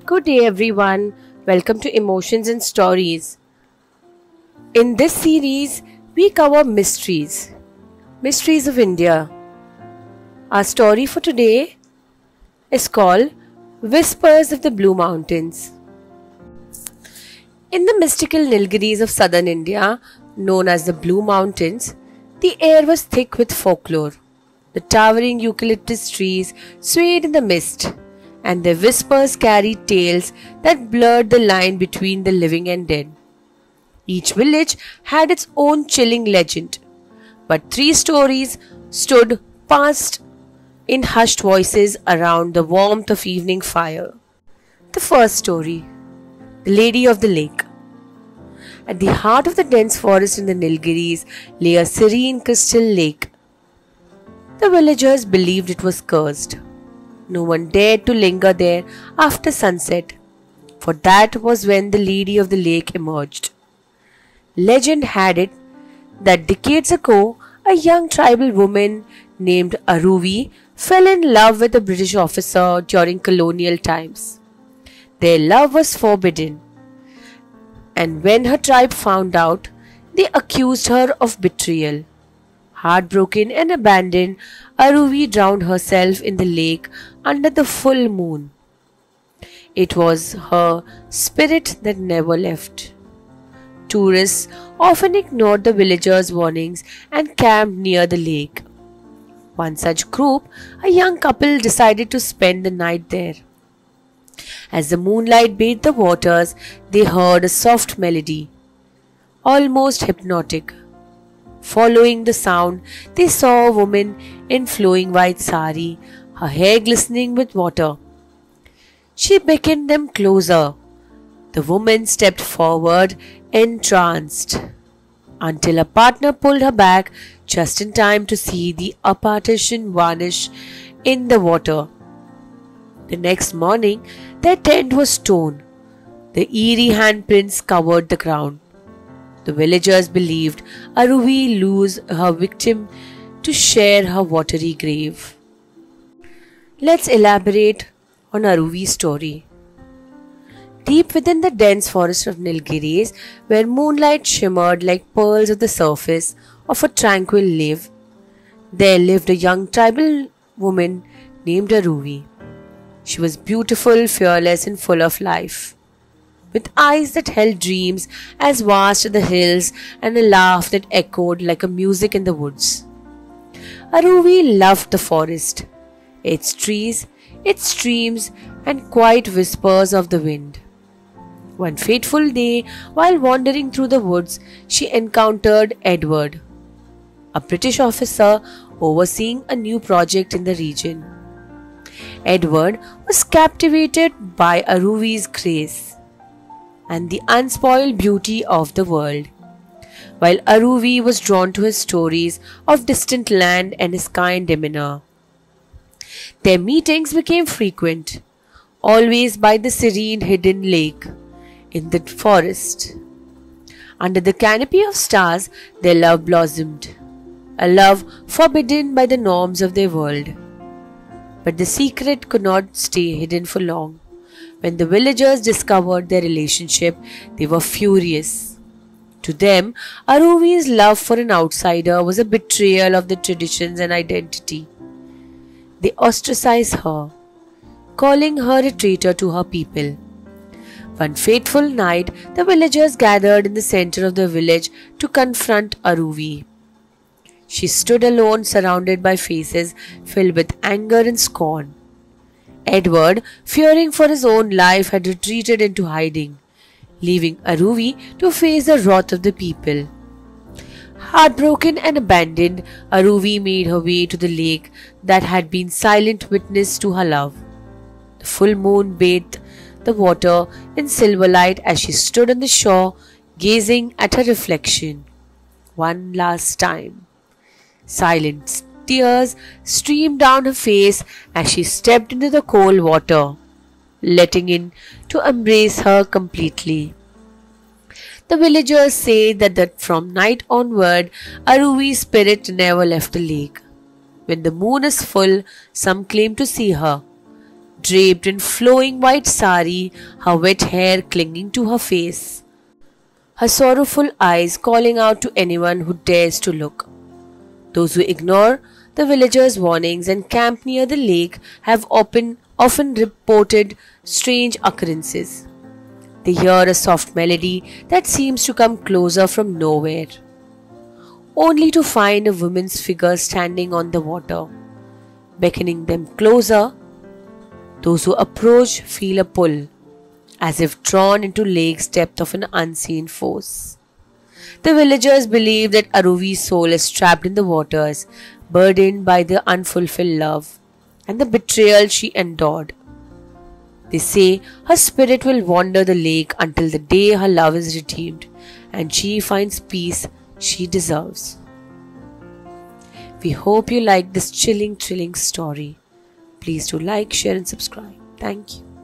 Good day, everyone. Welcome to Emotions and Stories. In this series, we cover mysteries. Mysteries of India. Our story for today is called Whispers of the Blue Mountains. In the mystical Nilgiris of southern India, known as the Blue Mountains, the air was thick with folklore. The towering eucalyptus trees swayed in the mist, and their whispers carried tales that blurred the line between the living and dead. Each village had its own chilling legend, but three stories stood passed in hushed voices around the warmth of evening fire. The first story, The Lady of the Lake. At the heart of the dense forest in the Nilgiris lay a serene crystal lake. The villagers believed it was cursed. No one dared to linger there after sunset, for that was when the lady of the lake emerged. Legend had it that decades ago, a young tribal woman named Aruvi fell in love with a British officer during colonial times. Their love was forbidden, and when her tribe found out, they accused her of betrayal. Heartbroken and abandoned, Aruvi drowned herself in the lake under the full moon. It was her spirit that never left. Tourists often ignored the villagers' warnings and camped near the lake. One such group, a young couple, decided to spend the night there. As the moonlight bathed the waters, they heard a soft melody, almost hypnotic. Following the sound, they saw a woman in flowing white sari, her hair glistening with water. She beckoned them closer. The woman stepped forward, entranced, until her partner pulled her back just in time to see the apparition vanish in the water. The next morning, their tent was torn. The eerie handprints covered the ground. The villagers believed Aruvi lured her victim to share her watery grave. Let's elaborate on Aruvi's story. Deep within the dense forest of Nilgiris, where moonlight shimmered like pearls on the surface of a tranquil lake, there lived a young tribal woman named Aruvi. She was beautiful, fearless, and full of life, with eyes that held dreams as vast as the hills and a laugh that echoed like a music in the woods. Aruvi loved the forest, its trees, its streams, and quiet whispers of the wind. One fateful day, while wandering through the woods, she encountered Edward, a British officer overseeing a new project in the region. Edward was captivated by Aruvi's grace and the unspoiled beauty of the world, while Aruvi was drawn to his stories of distant land and his kind demeanor. Their meetings became frequent, always by the serene hidden lake in the forest. Under the canopy of stars, their love blossomed, a love forbidden by the norms of their world. But the secret could not stay hidden for long. When the villagers discovered their relationship, they were furious. To them, Aruvi's love for an outsider was a betrayal of the traditions and identity. They ostracized her, calling her a traitor to her people. One fateful night, the villagers gathered in the center of the village to confront Aruvi. She stood alone, surrounded by faces filled with anger and scorn. Edward, fearing for his own life, had retreated into hiding, leaving Aruvi to face the wrath of the people. Heartbroken and abandoned, Aruvi made her way to the lake that had been silent witness to her love. The full moon bathed the water in silver light as she stood on the shore, gazing at her reflection one last time. Silent tears streamed down her face as she stepped into the cold water, letting in to embrace her completely. The villagers say that from night onward, Aruvi's spirit never left the lake. When the moon is full, some claim to see her. draped in flowing white sari, her wet hair clinging to her face, her sorrowful eyes calling out to anyone who dares to look. Those who ignore the villagers' warnings and camp near the lake have often reported strange occurrences. They hear a soft melody that seems to come closer from nowhere, only to find a woman's figure standing on the water, beckoning them closer. Those who approach feel a pull, as if drawn into lake's depth of an unseen force. The villagers believe that Aruvi's soul is trapped in the waters, burdened by the unfulfilled love and the betrayal she endured. They say her spirit will wander the lake until the day her love is redeemed and she finds peace she deserves. We hope you like this chilling story. Please do like, share and subscribe. Thank you.